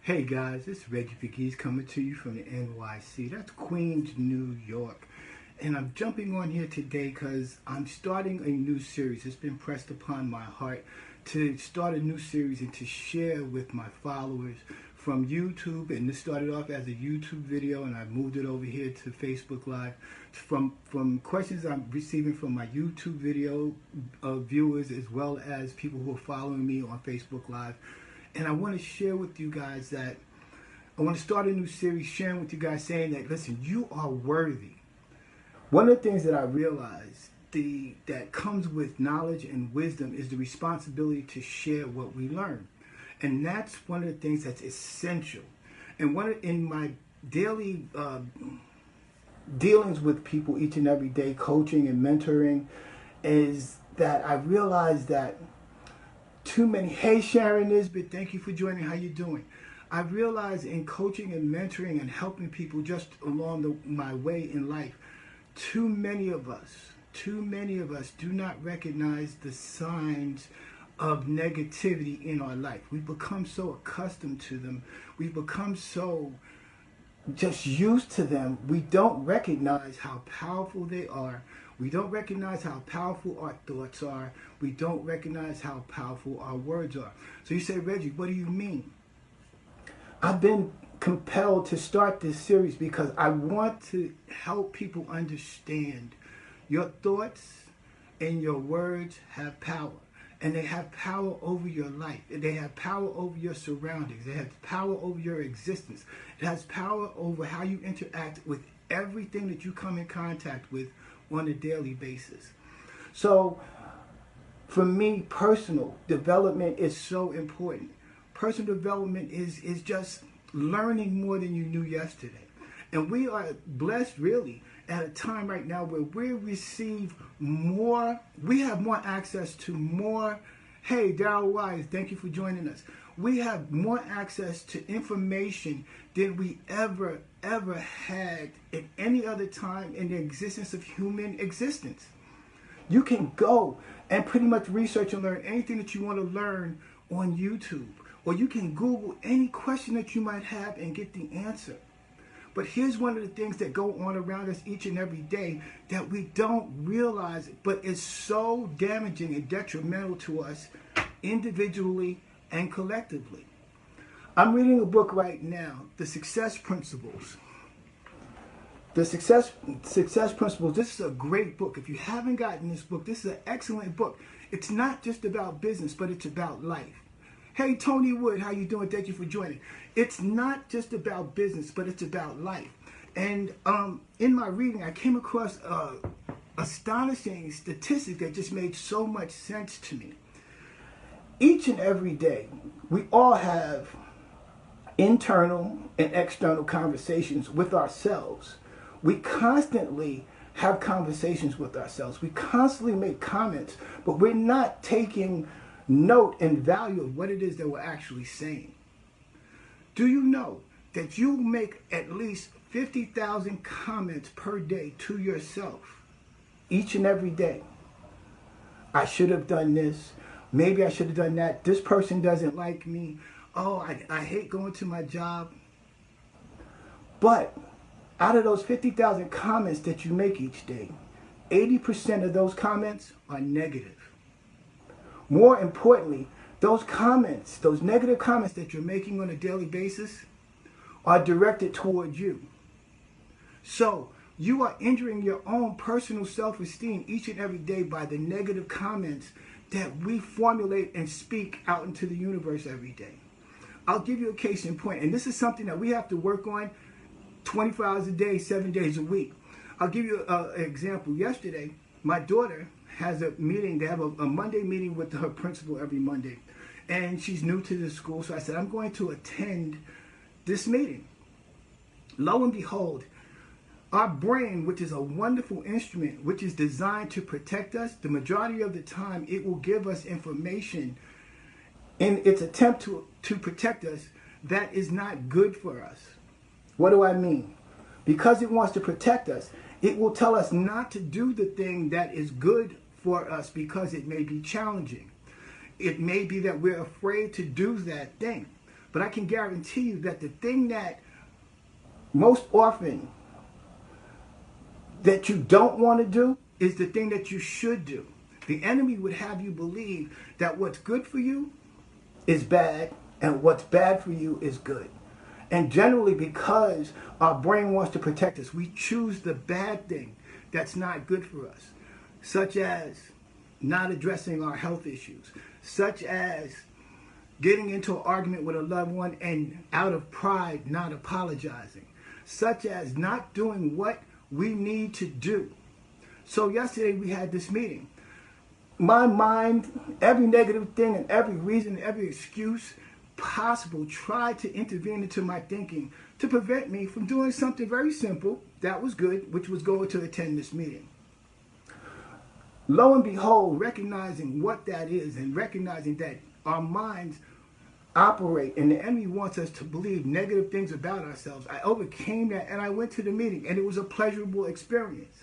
Hey guys, it's Reggie Vigis coming to you from the NYC. That's Queens, New York. And I'm jumping on here today because I'm starting a new series. It's been pressed upon my heart to start a new series and to share with my followers from YouTube. And this started off as a YouTube video and I moved it over here to Facebook Live. From questions I'm receiving from my YouTube video viewers as well as people who are following me on Facebook Live. And I want to share with you guys that I want to start a new series sharing with you guys saying that, listen, you are worthy. One of the things that I realized that comes with knowledge and wisdom is the responsibility to share what we learn. And that's one of the things that's essential. And in my daily dealings with people each and every day, coaching and mentoring, is that I realized that too many, hey Sharon Nisbet, thank you for joining, how you doing? I realized in coaching and mentoring and helping people just along my way in life, too many of us do not recognize the signs of negativity in our life. We've become so accustomed to them. We've become so just used to them. We don't recognize how powerful they are. We don't recognize how powerful our thoughts are. We don't recognize how powerful our words are. So you say, Reggie, what do you mean? I've been compelled to start this series because I want to help people understand your thoughts and your words have power. And they have power over your life. They have power over your surroundings. They have power over your existence. It has power over how you interact with everything that you come in contact with on a daily basis. So for me, personal development is so important. Personal development is just learning more than you knew yesterday. And we are blessed really at a time right now where we receive more, we have more access to more. Hey, Darryl Wise, thank you for joining us. We have more access to information than we ever had at any other time in the existence of human existence. You can go and pretty much research and learn anything that you want to learn on YouTube. Or you can Google any question that you might have and get the answer. But here's one of the things that go on around us each and every day that we don't realize, but is so damaging and detrimental to us individually and collectively. I'm reading a book right now, The Success Principles. The Success Principles, this is a great book. If you haven't gotten this book, this is an excellent book. It's not just about business, but it's about life. Hey, Tony Wood, how you doing? Thank you for joining. It's not just about business, but it's about life. And in my reading, I came across astonishing statistic that just made so much sense to me. Each and every day, we all have internal and external conversations with ourselves. We constantly have conversations with ourselves. We constantly make comments, but we're not taking note and value of what it is that we're actually saying. Do you know that you make at least 50,000 comments per day to yourself each and every day? I should have done this. Maybe I should have done that. This person doesn't like me. Oh, I hate going to my job. But out of those 50,000 comments that you make each day, 80% of those comments are negative. More importantly, those comments, those negative comments that you're making on a daily basis are directed towards you. So you are injuring your own personal self-esteem each and every day by the negative comments that we formulate and speak out into the universe every day. I'll give you a case in point, and this is something that we have to work on 24 hours a day, 7 days a week. I'll give you an example. Yesterday, my daughter has a meeting. They have a Monday meeting with her principal every Monday. And she's new to the school. So I said, I'm going to attend this meeting. Lo and behold, our brain, which is a wonderful instrument, which is designed to protect us, the majority of the time it will give us information in its attempt to protect us that is not good for us. What do I mean? Because it wants to protect us, it will tell us not to do the thing that is good for us because it may be challenging. It may be that we're afraid to do that thing. But I can guarantee you that the thing that most often that you don't want to do is the thing that you should do. The enemy would have you believe that what's good for you is bad and what's bad for you is good. And generally, because our brain wants to protect us, we choose the bad thing that's not good for us, such as not addressing our health issues, such as getting into an argument with a loved one and out of pride not apologizing, such as not doing what we need to do. So yesterday we had this meeting. My mind, every negative thing and every reason, every excuse possible tried to intervene into my thinking to prevent me from doing something very simple that was good, which was going to attend this meeting. Lo and behold, recognizing what that is and recognizing that our minds operate and the enemy wants us to believe negative things about ourselves, I overcame that and I went to the meeting, and it was a pleasurable experience.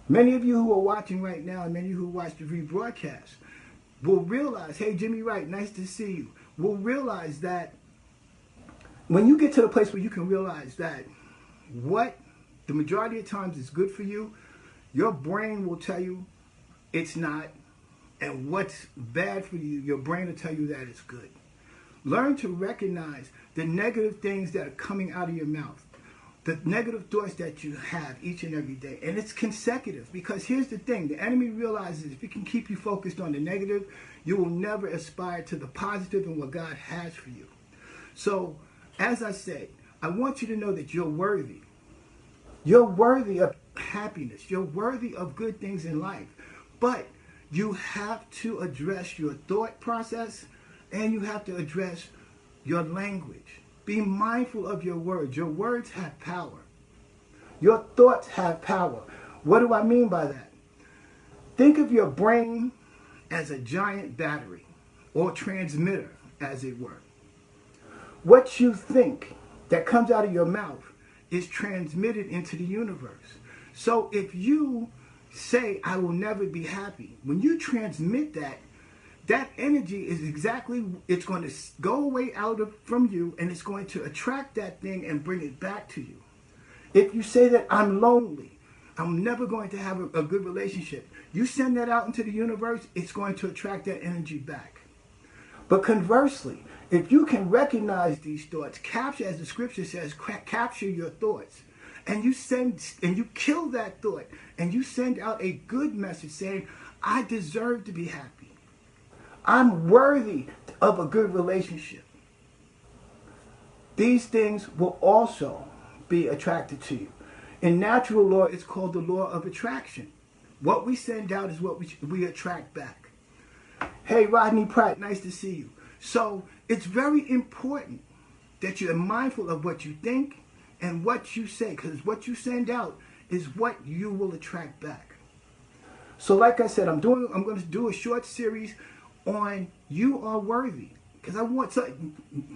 Many of you who are watching right now and many of you who watch the rebroadcast will realize, hey, Jimmy Wright, nice to see you, will realize that when you get to the place where you can realize that what the majority of times is good for you, your brain will tell you it's not, and what's bad for you, your brain will tell you that it's good. Learn to recognize the negative things that are coming out of your mouth, the negative thoughts that you have each and every day. And it's consecutive, because here's the thing. The enemy realizes if it can keep you focused on the negative, you will never aspire to the positive and what God has for you. So, as I said, I want you to know that you're worthy. You're worthy of happiness. You're worthy of good things in life. But you have to address your thought process, and you have to address your language. Be mindful of your words. Your words have power. Your thoughts have power. What do I mean by that? Think of your brain as a giant battery or transmitter, as it were. What you think that comes out of your mouth is transmitted into the universe. So if you say, I will never be happy, when you transmit that, that energy is exactly, it's going to go away from you, and it's going to attract that thing and bring it back to you. If you say that I'm lonely, I'm never going to have a good relationship, you send that out into the universe, it's going to attract that energy back. But conversely, if you can recognize these thoughts, capture, as the scripture says, capture your thoughts, and you kill that thought, and you send out a good message saying, I deserve to be happy. I'm worthy of a good relationship. These things will also be attracted to you. In natural law, it's called the law of attraction. What we send out is what we attract back. Hey, Rodney Pratt, nice to see you. So it's very important that you're mindful of what you think and what you say, because what you send out is what you will attract back. So like I said, I'm going to do a short series on you are worthy, because I want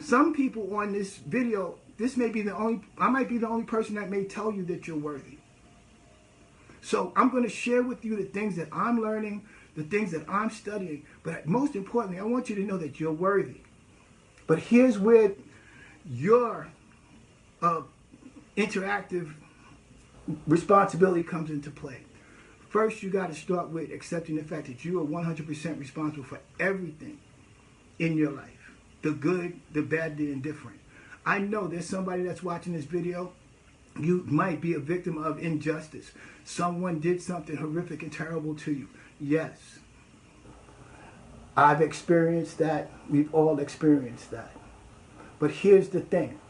some people on this video, I might be the only person that may tell you that you're worthy. So I'm going to share with you the things that I'm learning, the things that I'm studying, but most importantly, I want you to know that you're worthy. But here's where your interactive responsibility comes into play. First, you got to start with accepting the fact that you are 100% responsible for everything in your life. The good, the bad, the indifferent. I know there's somebody that's watching this video. You might be a victim of injustice. Someone did something horrific and terrible to you. Yes. I've experienced that. We've all experienced that. But here's the thing.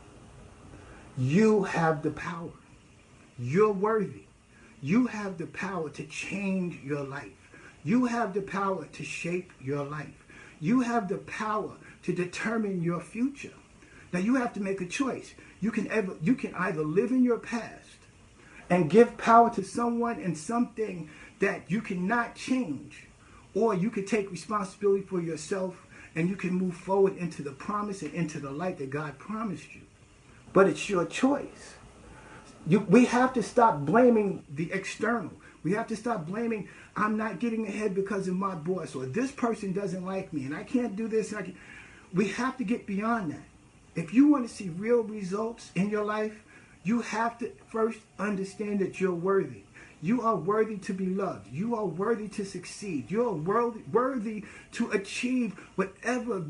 You have the power. You're worthy. You have the power to change your life. You have the power to shape your life. You have the power to determine your future. Now you have to make a choice. You can either live in your past and give power to someone and something that you cannot change, or you can take responsibility for yourself and you can move forward into the promise and into the light that God promised you. But it's your choice. We have to stop blaming the external. We have to stop blaming, I'm not getting ahead because of my boss, or this person doesn't like me and I can't do this. We have to get beyond that. If you want to see real results in your life, you have to first understand that you're worthy. You are worthy to be loved. You are worthy to succeed. You are worthy to achieve whatever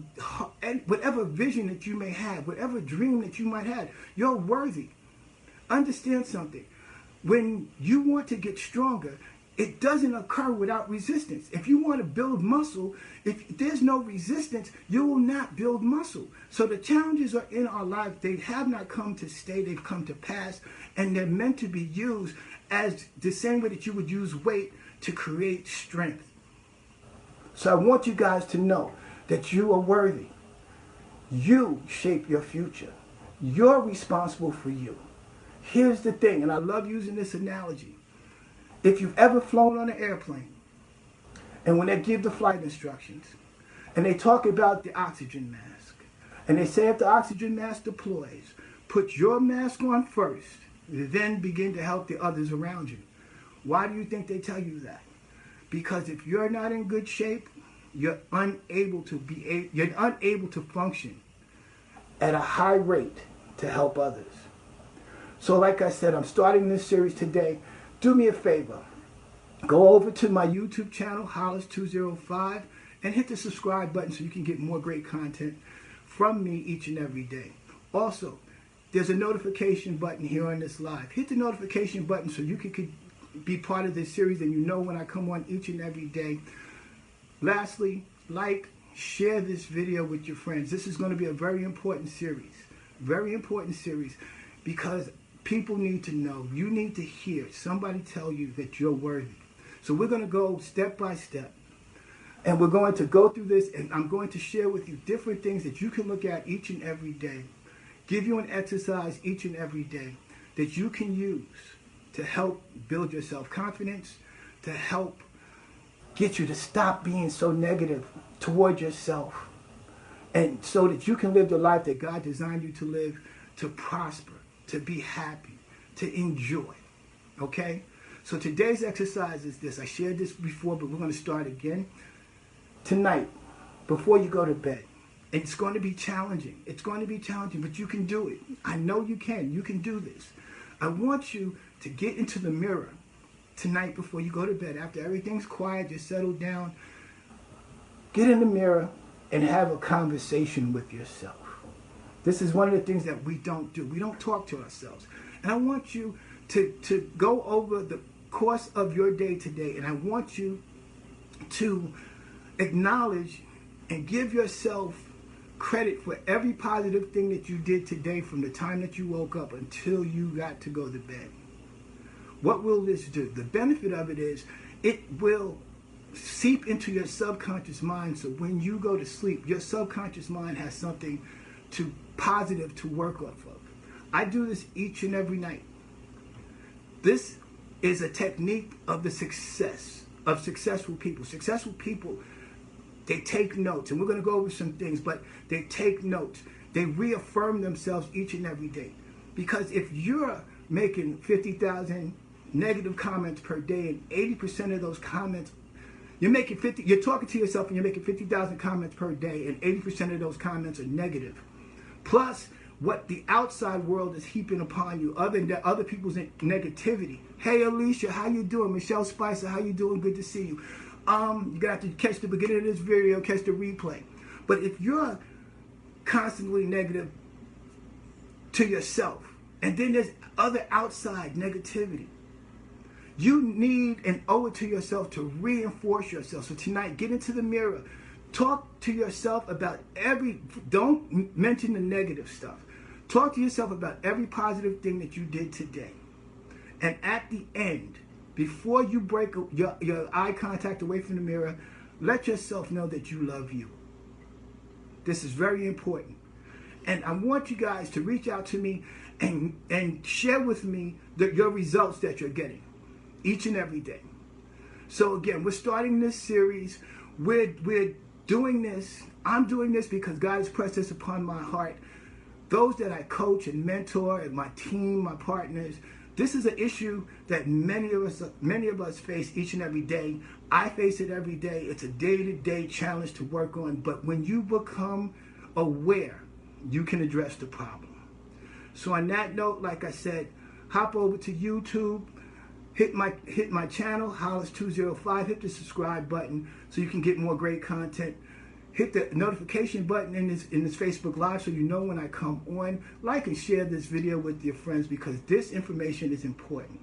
vision that you may have, whatever dream that you might have. You're worthy. Understand something. When you want to get stronger, it doesn't occur without resistance. If you want to build muscle, if there's no resistance, you will not build muscle. So the challenges are in our life. They have not come to stay. They've come to pass. And they're meant to be used as the same way that you would use weight to create strength. So I want you guys to know that you are worthy. You shape your future. You're responsible for you. Here's the thing, and I love using this analogy. If you've ever flown on an airplane, and when they give the flight instructions, and they talk about the oxygen mask, and they say if the oxygen mask deploys, put your mask on first, then begin to help the others around you. Why do you think they tell you that? Because if you're not in good shape, you're unable to function at a high rate to help others. So like I said, I'm starting this series today. Do me a favor. Go over to my YouTube channel, Hollis205, and hit the subscribe button so you can get more great content from me each and every day. Also, there's a notification button here on this live. Hit the notification button so you can be part of this series and you know when I come on each and every day. Lastly, like, share this video with your friends. This is going to be a very important series. Very important series because people need to know, you need to hear somebody tell you that you're worthy. So we're going to go step by step. And we're going to go through this, and I'm going to share with you different things that you can look at each and every day. Give you an exercise each and every day that you can use to help build your self-confidence, to help get you to stop being so negative toward yourself, and so that you can live the life that God designed you to live, to prosper, to be happy, to enjoy. Okay? So today's exercise is this. I shared this before, but we're going to start again. Tonight, before you go to bed, it's going to be challenging. It's going to be challenging, but you can do it. I know you can. You can do this. I want you to get into the mirror tonight before you go to bed. After everything's quiet, just settle down. Get in the mirror and have a conversation with yourself. This is one of the things that we don't do. We don't talk to ourselves. And I want you to go over the course of your day today, and I want you to acknowledge and give yourself credit for every positive thing that you did today from the time that you woke up until you got to go to bed. What will this do? The benefit of it is it will seep into your subconscious mind, so when you go to sleep, your subconscious mind has something positive to work off of. I do this each and every night. This is a technique of the success of successful people. Successful people, they take notes, and we're going to go over some things, but they take notes. They reaffirm themselves each and every day. Because if you're making 50,000 negative comments per day, and 80% of those comments, you're talking to yourself and you're making 50,000 comments per day, and 80% of those comments are negative. Plus, what the outside world is heaping upon you, other people's negativity. Hey, Alicia, how you doing? Michelle Spicer, how you doing? Good to see you. You're going to have to catch the beginning of this video, catch the replay. But if you're constantly negative to yourself, and then there's other outside negativity, you need and owe it to yourself to reinforce yourself. So tonight, get into the mirror. Talk to yourself about don't mention the negative stuff. Talk to yourself about every positive thing that you did today. And at the end, before you break your eye contact away from the mirror, let yourself know that you love you. This is very important. And I want you guys to reach out to me and share with me your results that you're getting each and every day. So again, we're starting this series. We're doing this. I'm doing this because God has pressed this upon my heart. Those that I coach and mentor, and my team, my partners, this is an issue that many of us face each and every day. I face it every day. It's a day-to-day challenge to work on. But when you become aware, you can address the problem. So on that note, like I said, hop over to YouTube, hit my channel, Hollis205, hit the subscribe button so you can get more great content. Hit the notification button in this Facebook Live so you know when I come on. Like and share this video with your friends because this information is important.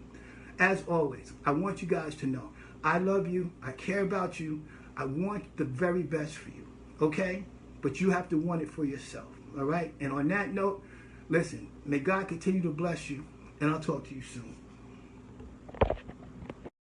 As always, I want you guys to know I love you, I care about you, I want the very best for you, okay? But you have to want it for yourself, all right? And on that note, listen, may God continue to bless you, and I'll talk to you soon.